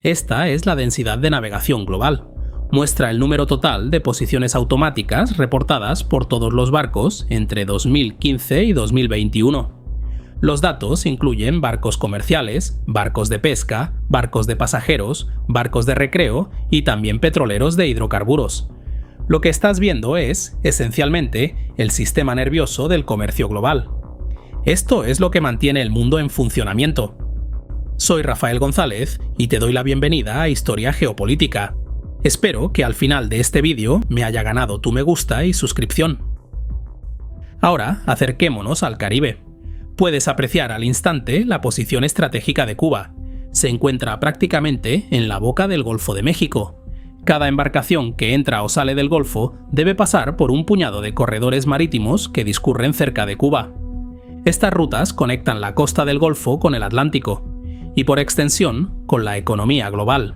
Esta es la densidad de navegación global. Muestra el número total de posiciones automáticas reportadas por todos los barcos entre 2015 y 2021. Los datos incluyen barcos comerciales, barcos de pesca, barcos de pasajeros, barcos de recreo y también petroleros de hidrocarburos. Lo que estás viendo es, esencialmente, el sistema nervioso del comercio global. Esto es lo que mantiene el mundo en funcionamiento. Soy Rafael González y te doy la bienvenida a Historia Geopolítica. Espero que al final de este vídeo me haya ganado tu me gusta y suscripción. Ahora acerquémonos al Caribe. Puedes apreciar al instante la posición estratégica de Cuba. Se encuentra prácticamente en la boca del Golfo de México. Cada embarcación que entra o sale del Golfo debe pasar por un puñado de corredores marítimos que discurren cerca de Cuba. Estas rutas conectan la costa del Golfo con el Atlántico y por extensión con la economía global.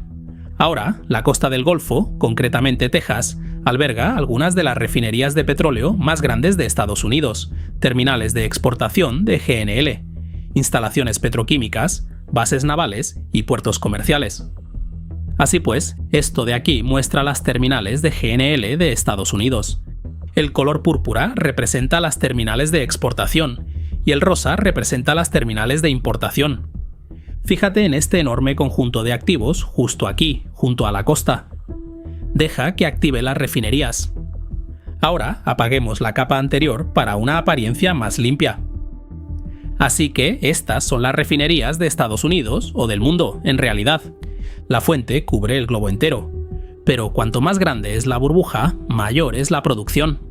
Ahora, la costa del Golfo, concretamente Texas, alberga algunas de las refinerías de petróleo más grandes de Estados Unidos, terminales de exportación de GNL, instalaciones petroquímicas, bases navales y puertos comerciales. Así pues, esto de aquí muestra las terminales de GNL de Estados Unidos. El color púrpura representa las terminales de exportación y el rosa representa las terminales de importación. Fíjate en este enorme conjunto de activos justo aquí, junto a la costa. Deja que active las refinerías. Ahora apaguemos la capa anterior para una apariencia más limpia. Así que estas son las refinerías de Estados Unidos o del mundo, en realidad. La fuente cubre el globo entero. Pero cuanto más grande es la burbuja, mayor es la producción.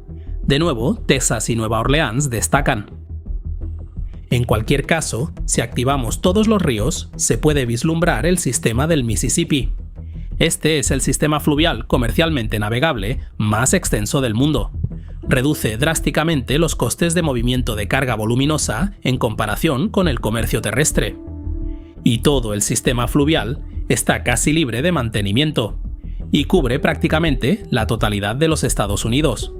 De nuevo, Texas y Nueva Orleans destacan. En cualquier caso, si activamos todos los ríos, se puede vislumbrar el sistema del Mississippi. Este es el sistema fluvial comercialmente navegable más extenso del mundo. Reduce drásticamente los costes de movimiento de carga voluminosa en comparación con el comercio terrestre. Y todo el sistema fluvial está casi libre de mantenimiento y cubre prácticamente la totalidad de los Estados Unidos.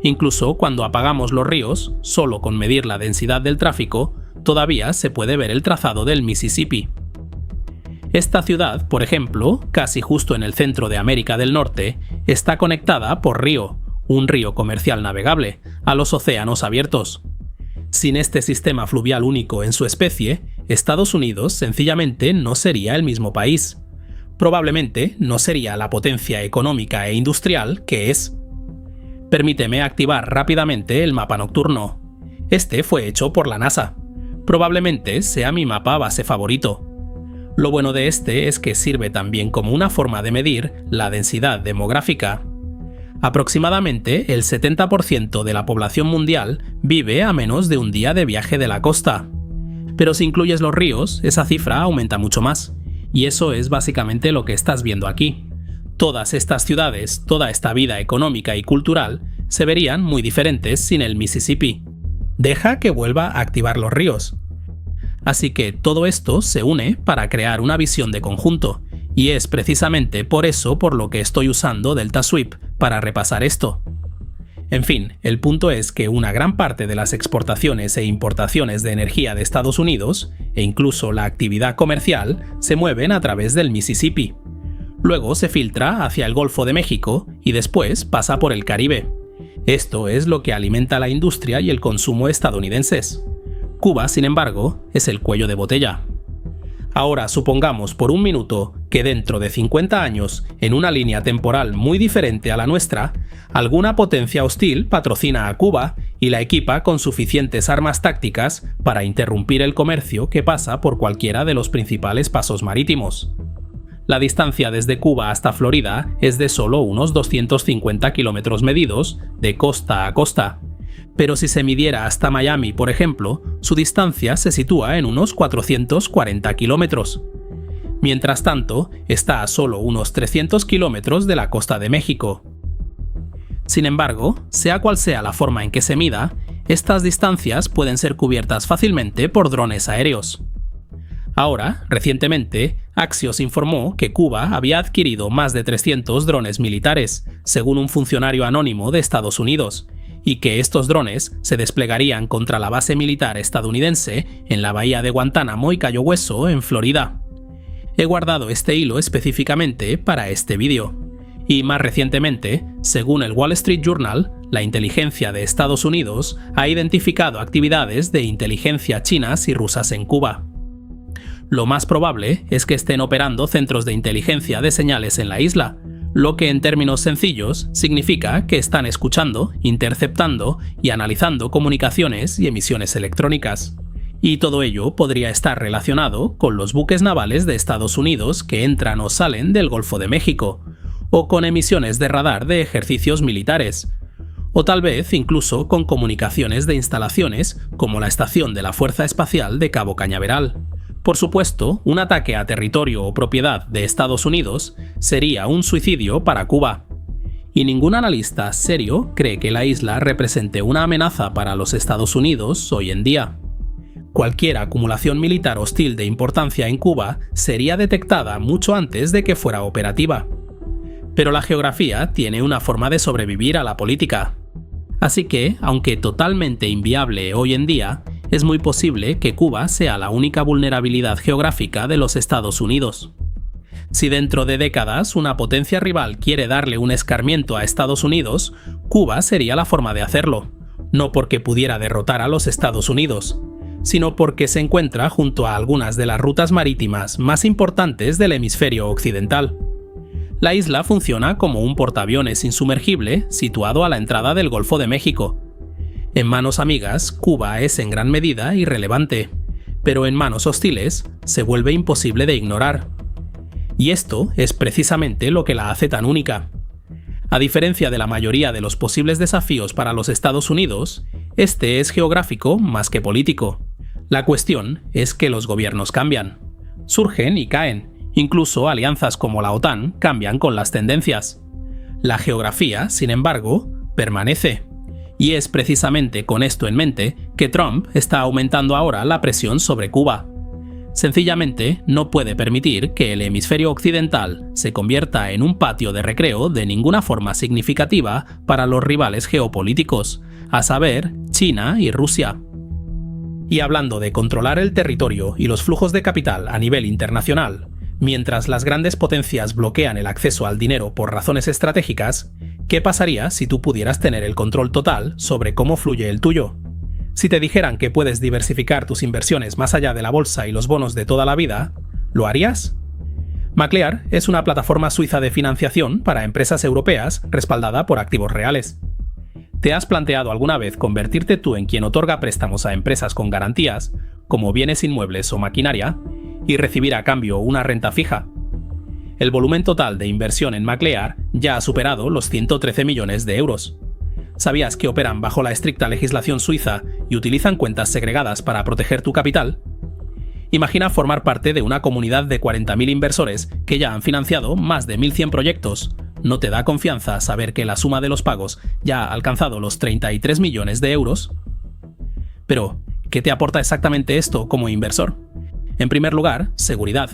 Incluso cuando apagamos los ríos, solo con medir la densidad del tráfico, todavía se puede ver el trazado del Mississippi. Esta ciudad, por ejemplo, casi justo en el centro de América del Norte, está conectada por Río, un río comercial navegable, a los océanos abiertos. Sin este sistema fluvial único en su especie, Estados Unidos sencillamente no sería el mismo país. Probablemente no sería la potencia económica e industrial que es. Permíteme activar rápidamente el mapa nocturno. Este fue hecho por la NASA. Probablemente sea mi mapa base favorito. Lo bueno de este es que sirve también como una forma de medir la densidad demográfica. Aproximadamente el 70% de la población mundial vive a menos de un día de viaje de la costa. Pero si incluyes los ríos, esa cifra aumenta mucho más. Y eso es básicamente lo que estás viendo aquí. Todas estas ciudades, toda esta vida económica y cultural, se verían muy diferentes sin el Mississippi. Deja que vuelva a activar los ríos. Así que todo esto se une para crear una visión de conjunto, y es precisamente por eso por lo que estoy usando Delta Sweep para repasar esto. En fin, el punto es que una gran parte de las exportaciones e importaciones de energía de Estados Unidos, e incluso la actividad comercial, se mueven a través del Mississippi. Luego se filtra hacia el Golfo de México y después pasa por el Caribe. Esto es lo que alimenta la industria y el consumo estadounidenses. Cuba, sin embargo, es el cuello de botella. Ahora supongamos por un minuto que dentro de 50 años, en una línea temporal muy diferente a la nuestra, alguna potencia hostil patrocina a Cuba y la equipa con suficientes armas tácticas para interrumpir el comercio que pasa por cualquiera de los principales pasos marítimos. La distancia desde Cuba hasta Florida es de solo unos 250 kilómetros medidos, de costa a costa. Pero si se midiera hasta Miami, por ejemplo, su distancia se sitúa en unos 440 kilómetros. Mientras tanto, está a solo unos 300 kilómetros de la costa de México. Sin embargo, sea cual sea la forma en que se mida, estas distancias pueden ser cubiertas fácilmente por drones aéreos. Ahora, recientemente, Axios informó que Cuba había adquirido más de 300 drones militares, según un funcionario anónimo de Estados Unidos, y que estos drones se desplegarían contra la base militar estadounidense en la bahía de Guantánamo y Cayo Hueso, en Florida. He guardado este hilo específicamente para este vídeo. Y más recientemente, según el Wall Street Journal, la inteligencia de Estados Unidos ha identificado actividades de inteligencia chinas y rusas en Cuba. Lo más probable es que estén operando centros de inteligencia de señales en la isla, lo que en términos sencillos significa que están escuchando, interceptando y analizando comunicaciones y emisiones electrónicas. Y todo ello podría estar relacionado con los buques navales de Estados Unidos que entran o salen del Golfo de México, o con emisiones de radar de ejercicios militares, o tal vez incluso con comunicaciones de instalaciones como la estación de la Fuerza Espacial de Cabo Cañaveral. Por supuesto, un ataque a territorio o propiedad de Estados Unidos sería un suicidio para Cuba. Y ningún analista serio cree que la isla represente una amenaza para los Estados Unidos hoy en día. Cualquier acumulación militar hostil de importancia en Cuba sería detectada mucho antes de que fuera operativa. Pero la geografía tiene una forma de sobrevivir a la política. Así que, aunque totalmente inviable hoy en día, es muy posible que Cuba sea la única vulnerabilidad geográfica de los Estados Unidos. Si dentro de décadas una potencia rival quiere darle un escarmiento a Estados Unidos, Cuba sería la forma de hacerlo, no porque pudiera derrotar a los Estados Unidos, sino porque se encuentra junto a algunas de las rutas marítimas más importantes del hemisferio occidental. La isla funciona como un portaaviones insumergible situado a la entrada del Golfo de México. En manos amigas, Cuba es en gran medida irrelevante, pero en manos hostiles se vuelve imposible de ignorar. Y esto es precisamente lo que la hace tan única. A diferencia de la mayoría de los posibles desafíos para los Estados Unidos, este es geográfico más que político. La cuestión es que los gobiernos cambian, surgen y caen. Incluso alianzas como la OTAN cambian con las tendencias. La geografía, sin embargo, permanece. Y es precisamente con esto en mente que Trump está aumentando ahora la presión sobre Cuba. Sencillamente no puede permitir que el hemisferio occidental se convierta en un patio de recreo de ninguna forma significativa para los rivales geopolíticos, a saber, China y Rusia. Y hablando de controlar el territorio y los flujos de capital a nivel internacional, mientras las grandes potencias bloquean el acceso al dinero por razones estratégicas, ¿qué pasaría si tú pudieras tener el control total sobre cómo fluye el tuyo? Si te dijeran que puedes diversificar tus inversiones más allá de la bolsa y los bonos de toda la vida, ¿lo harías? Maclear es una plataforma suiza de financiación para empresas europeas respaldada por activos reales. ¿Te has planteado alguna vez convertirte tú en quien otorga préstamos a empresas con garantías, como bienes inmuebles o maquinaria, y recibir a cambio una renta fija? El volumen total de inversión en Maclear ya ha superado los 113 millones de euros. ¿Sabías que operan bajo la estricta legislación suiza y utilizan cuentas segregadas para proteger tu capital? Imagina formar parte de una comunidad de 40.000 inversores que ya han financiado más de 1.100 proyectos. ¿No te da confianza saber que la suma de los pagos ya ha alcanzado los 33 millones de euros? Pero, ¿qué te aporta exactamente esto como inversor? En primer lugar, seguridad.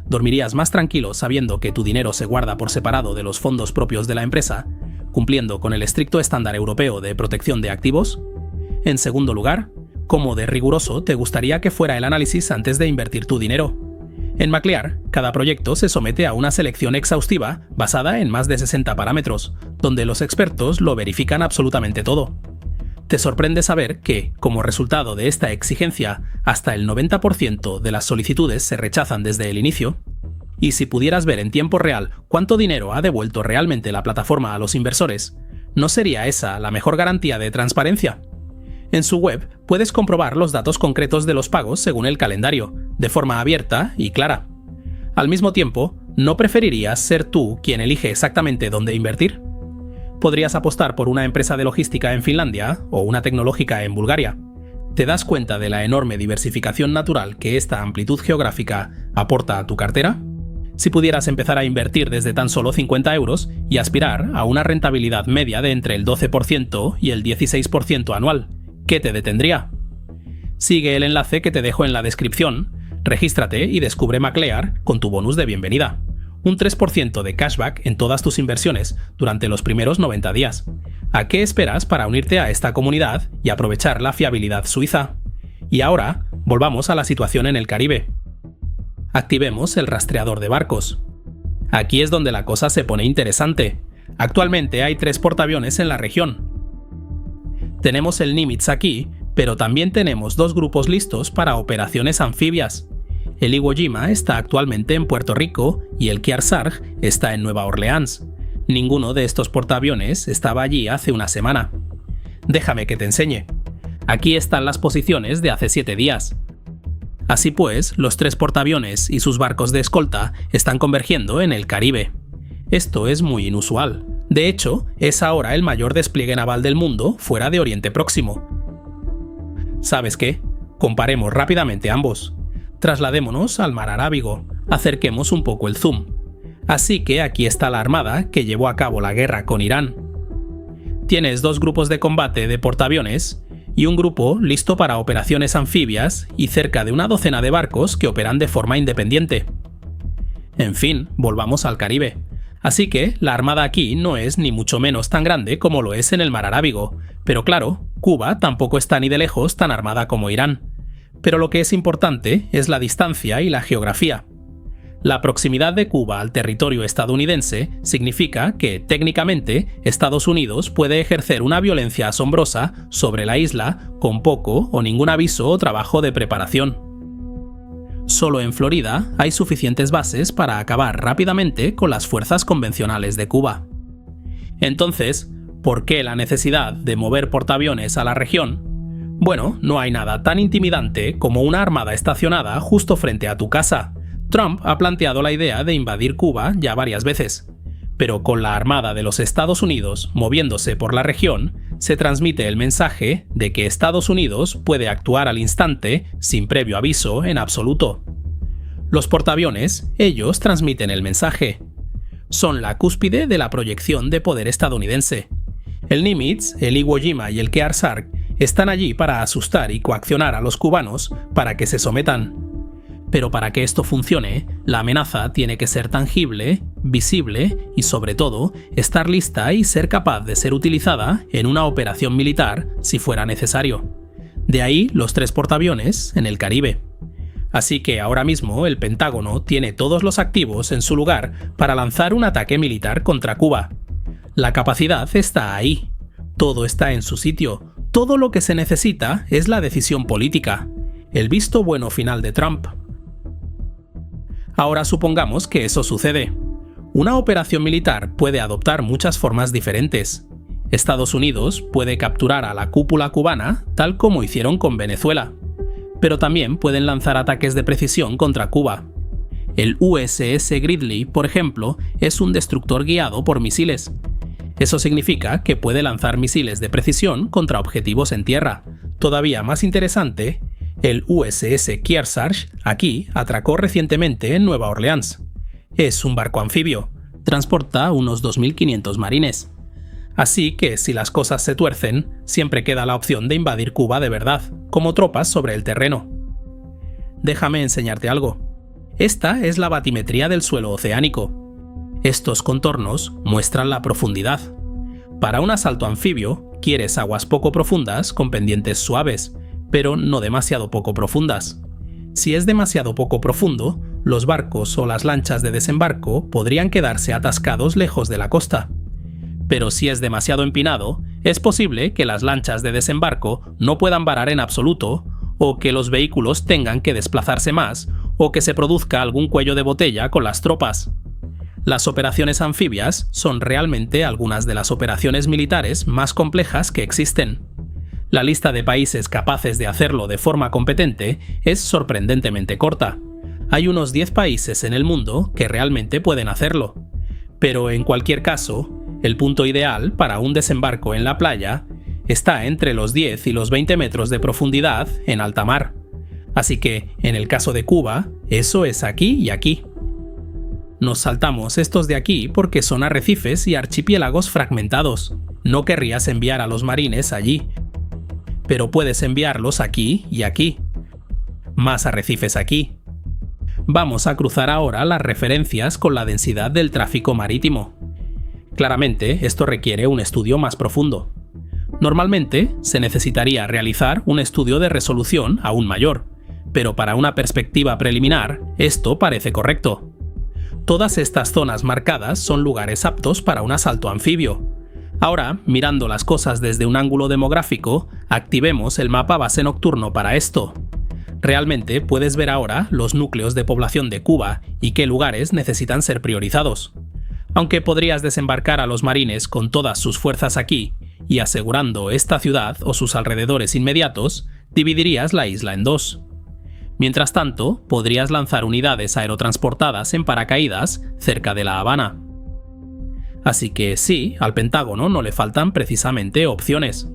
¿Dormirías más tranquilo sabiendo que tu dinero se guarda por separado de los fondos propios de la empresa, cumpliendo con el estricto estándar europeo de protección de activos? En segundo lugar, ¿cómo de riguroso te gustaría que fuera el análisis antes de invertir tu dinero? En Maclear, cada proyecto se somete a una selección exhaustiva basada en más de 60 parámetros, donde los expertos lo verifican absolutamente todo. Te sorprende saber que, como resultado de esta exigencia, hasta el 90% de las solicitudes se rechazan desde el inicio. Y si pudieras ver en tiempo real cuánto dinero ha devuelto realmente la plataforma a los inversores, ¿no sería esa la mejor garantía de transparencia? En su web puedes comprobar los datos concretos de los pagos según el calendario, de forma abierta y clara. Al mismo tiempo, ¿no preferirías ser tú quien elige exactamente dónde invertir? Podrías apostar por una empresa de logística en Finlandia o una tecnológica en Bulgaria. ¿Te das cuenta de la enorme diversificación natural que esta amplitud geográfica aporta a tu cartera? Si pudieras empezar a invertir desde tan solo 50 euros y aspirar a una rentabilidad media de entre el 12% y el 16% anual, ¿qué te detendría? Sigue el enlace que te dejo en la descripción, regístrate y descubre Maclear con tu bonus de bienvenida. Un 3% de cashback en todas tus inversiones durante los primeros 90 días. ¿A qué esperas para unirte a esta comunidad y aprovechar la fiabilidad suiza? Y ahora, volvamos a la situación en el Caribe. activemos el rastreador de barcos. Aquí es donde la cosa se pone interesante. Actualmente hay 3 portaaviones en la región. Tenemos el Nimitz aquí, pero también tenemos 2 grupos listos para operaciones anfibias. El Iwo Jima está actualmente en Puerto Rico y el Kearsarge está en Nueva Orleans. Ninguno de estos portaaviones estaba allí hace una semana. Déjame que te enseñe. Aquí están las posiciones de hace 7 días. Así pues, los 3 portaaviones y sus barcos de escolta están convergiendo en el Caribe. Esto es muy inusual. De hecho, es ahora el mayor despliegue naval del mundo fuera de Oriente Próximo. ¿Sabes qué? Comparemos rápidamente ambos. Trasladémonos al mar Arábigo. Acerquemos un poco el zoom. Así que aquí está la armada que llevó a cabo la guerra con Irán. Tienes 2 grupos de combate de portaaviones y un grupo listo para operaciones anfibias y cerca de una docena de barcos que operan de forma independiente. En fin, volvamos al Caribe. Así que la armada aquí no es ni mucho menos tan grande como lo es en el mar Arábigo, pero claro, Cuba tampoco está ni de lejos tan armada como Irán. Pero lo que es importante es la distancia y la geografía. La proximidad de Cuba al territorio estadounidense significa que, técnicamente, Estados Unidos puede ejercer una violencia asombrosa sobre la isla con poco o ningún aviso o trabajo de preparación. Solo en Florida hay suficientes bases para acabar rápidamente con las fuerzas convencionales de Cuba. Entonces, ¿por qué la necesidad de mover portaaviones a la región? Bueno, no hay nada tan intimidante como una armada estacionada justo frente a tu casa. Trump ha planteado la idea de invadir Cuba ya varias veces, pero con la Armada de los Estados Unidos moviéndose por la región, se transmite el mensaje de que Estados Unidos puede actuar al instante sin previo aviso en absoluto. Los portaaviones, ellos transmiten el mensaje. Son la cúspide de la proyección de poder estadounidense. El Nimitz, el Iwo Jima y el Kearsarge están allí para asustar y coaccionar a los cubanos para que se sometan. Pero para que esto funcione, la amenaza tiene que ser tangible, visible y, sobre todo, estar lista y ser capaz de ser utilizada en una operación militar si fuera necesario. De ahí los 3 portaaviones en el Caribe. Así que ahora mismo el Pentágono tiene todos los activos en su lugar para lanzar un ataque militar contra Cuba. La capacidad está ahí. Todo está en su sitio. Todo lo que se necesita es la decisión política, el visto bueno final de Trump. Ahora supongamos que eso sucede. Una operación militar puede adoptar muchas formas diferentes. Estados Unidos puede capturar a la cúpula cubana, tal como hicieron con Venezuela. Pero también pueden lanzar ataques de precisión contra Cuba. El USS Gridley, por ejemplo, es un destructor guiado por misiles. Eso significa que puede lanzar misiles de precisión contra objetivos en tierra. Todavía más interesante, el USS Kearsarge aquí atracó recientemente en Nueva Orleans. Es un barco anfibio, transporta unos 2.500 marines. Así que si las cosas se tuercen, siempre queda la opción de invadir Cuba de verdad, como tropas sobre el terreno. Déjame enseñarte algo. Esta es la batimetría del suelo oceánico. Estos contornos muestran la profundidad. Para un asalto anfibio, quieres aguas poco profundas con pendientes suaves, pero no demasiado poco profundas. Si es demasiado poco profundo, los barcos o las lanchas de desembarco podrían quedarse atascados lejos de la costa. Pero si es demasiado empinado, es posible que las lanchas de desembarco no puedan varar en absoluto, o que los vehículos tengan que desplazarse más, o que se produzca algún cuello de botella con las tropas. Las operaciones anfibias son realmente algunas de las operaciones militares más complejas que existen. La lista de países capaces de hacerlo de forma competente es sorprendentemente corta. Hay unos 10 países en el mundo que realmente pueden hacerlo. Pero en cualquier caso, el punto ideal para un desembarco en la playa está entre los 10 y los 20 metros de profundidad en alta mar. Así que, en el caso de Cuba, eso es aquí y aquí. Nos saltamos estos de aquí porque son arrecifes y archipiélagos fragmentados. No querrías enviar a los marines allí, pero puedes enviarlos aquí y aquí. Más arrecifes aquí. Vamos a cruzar ahora las referencias con la densidad del tráfico marítimo. Claramente, esto requiere un estudio más profundo. Normalmente, se necesitaría realizar un estudio de resolución aún mayor, pero para una perspectiva preliminar, esto parece correcto. Todas estas zonas marcadas son lugares aptos para un asalto anfibio. Ahora, mirando las cosas desde un ángulo demográfico, activemos el mapa base nocturno para esto. Realmente puedes ver ahora los núcleos de población de Cuba y qué lugares necesitan ser priorizados. Aunque podrías desembarcar a los marines con todas sus fuerzas aquí, y asegurando esta ciudad o sus alrededores inmediatos, dividirías la isla en dos. Mientras tanto, podrías lanzar unidades aerotransportadas en paracaídas cerca de La Habana. Así que sí, al Pentágono no le faltan precisamente opciones.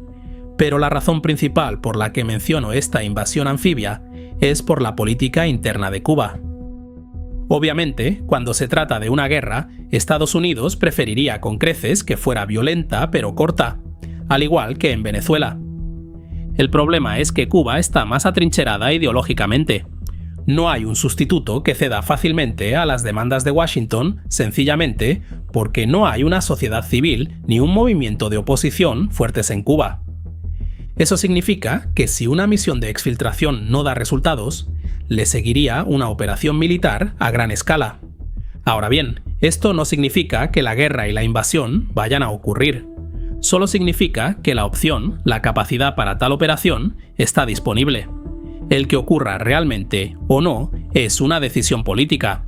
Pero la razón principal por la que menciono esta invasión anfibia es por la política interna de Cuba. Obviamente, cuando se trata de una guerra, Estados Unidos preferiría con creces que fuera violenta pero corta, al igual que en Venezuela. El problema es que Cuba está más atrincherada ideológicamente. No hay un sustituto que ceda fácilmente a las demandas de Washington, sencillamente porque no hay una sociedad civil ni un movimiento de oposición fuertes en Cuba. Eso significa que si una misión de exfiltración no da resultados, le seguiría una operación militar a gran escala. Ahora bien, esto no significa que la guerra y la invasión vayan a ocurrir. Solo significa que la opción, la capacidad para tal operación, está disponible. El que ocurra realmente o no es una decisión política.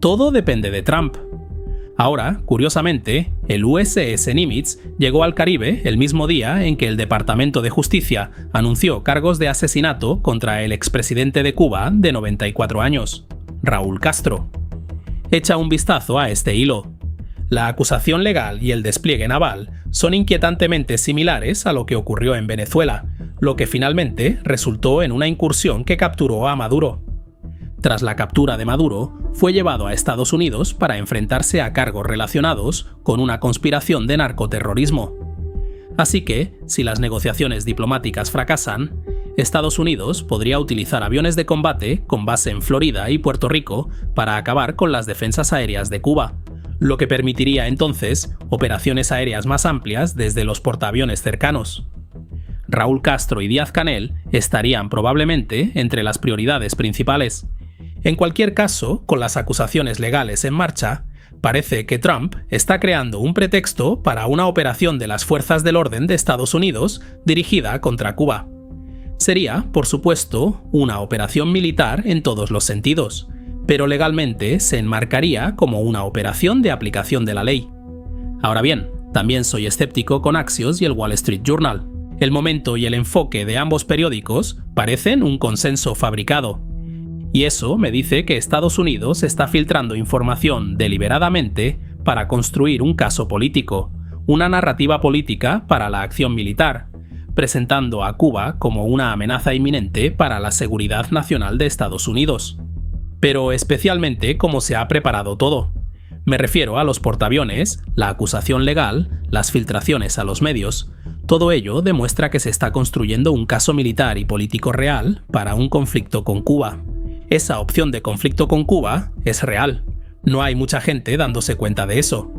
Todo depende de Trump. Ahora, curiosamente, el USS Nimitz llegó al Caribe el mismo día en que el Departamento de Justicia anunció cargos de asesinato contra el expresidente de Cuba de 94 años, Raúl Castro. Echa un vistazo a este hilo. La acusación legal y el despliegue naval son inquietantemente similares a lo que ocurrió en Venezuela, lo que finalmente resultó en una incursión que capturó a Maduro. Tras la captura de Maduro, fue llevado a Estados Unidos para enfrentarse a cargos relacionados con una conspiración de narcoterrorismo. Así que, si las negociaciones diplomáticas fracasan, Estados Unidos podría utilizar aviones de combate con base en Florida y Puerto Rico para acabar con las defensas aéreas de Cuba, lo que permitiría entonces operaciones aéreas más amplias desde los portaaviones cercanos. Raúl Castro y Díaz-Canel estarían probablemente entre las prioridades principales. En cualquier caso, con las acusaciones legales en marcha, parece que Trump está creando un pretexto para una operación de las fuerzas del orden de Estados Unidos dirigida contra Cuba. Sería, por supuesto, una operación militar en todos los sentidos, pero legalmente se enmarcaría como una operación de aplicación de la ley. Ahora bien, también soy escéptico con Axios y el Wall Street Journal. El momento y el enfoque de ambos periódicos parecen un consenso fabricado. Y eso me dice que Estados Unidos está filtrando información deliberadamente para construir un caso político, una narrativa política para la acción militar, presentando a Cuba como una amenaza inminente para la seguridad nacional de Estados Unidos. Pero especialmente cómo se ha preparado todo. Me refiero a los portaaviones, la acusación legal, las filtraciones a los medios. Todo ello demuestra que se está construyendo un caso militar y político real para un conflicto con Cuba. Esa opción de conflicto con Cuba es real. No hay mucha gente dándose cuenta de eso.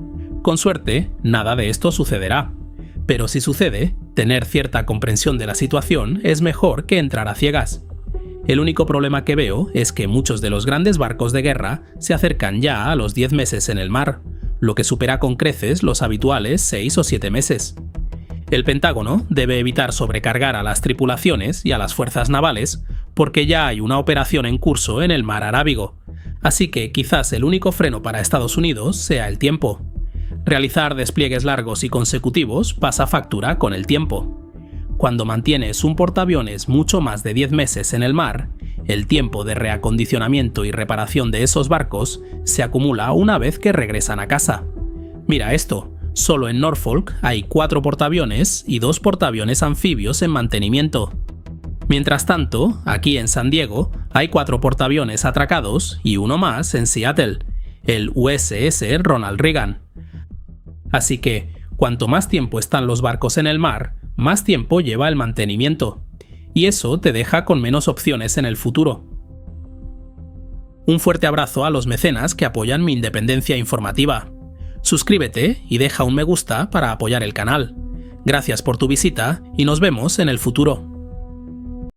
Con suerte, nada de esto sucederá. Pero si sucede, tener cierta comprensión de la situación es mejor que entrar a ciegas. El único problema que veo es que muchos de los grandes barcos de guerra se acercan ya a los 10 meses en el mar, lo que supera con creces los habituales 6 o 7 meses. El Pentágono debe evitar sobrecargar a las tripulaciones y a las fuerzas navales porque ya hay una operación en curso en el mar Arábigo, así que quizás el único freno para Estados Unidos sea el tiempo. Realizar despliegues largos y consecutivos pasa factura con el tiempo. Cuando mantienes un portaaviones mucho más de 10 meses en el mar, el tiempo de reacondicionamiento y reparación de esos barcos se acumula una vez que regresan a casa. Mira esto, solo en Norfolk hay 4 portaaviones y 2 portaaviones anfibios en mantenimiento. Mientras tanto, aquí en San Diego hay 4 portaaviones atracados y uno más en Seattle, el USS Ronald Reagan. Así que, cuanto más tiempo están los barcos en el mar, más tiempo lleva el mantenimiento, y eso te deja con menos opciones en el futuro. Un fuerte abrazo a los mecenas que apoyan mi independencia informativa. Suscríbete y deja un me gusta para apoyar el canal. Gracias por tu visita y nos vemos en el futuro.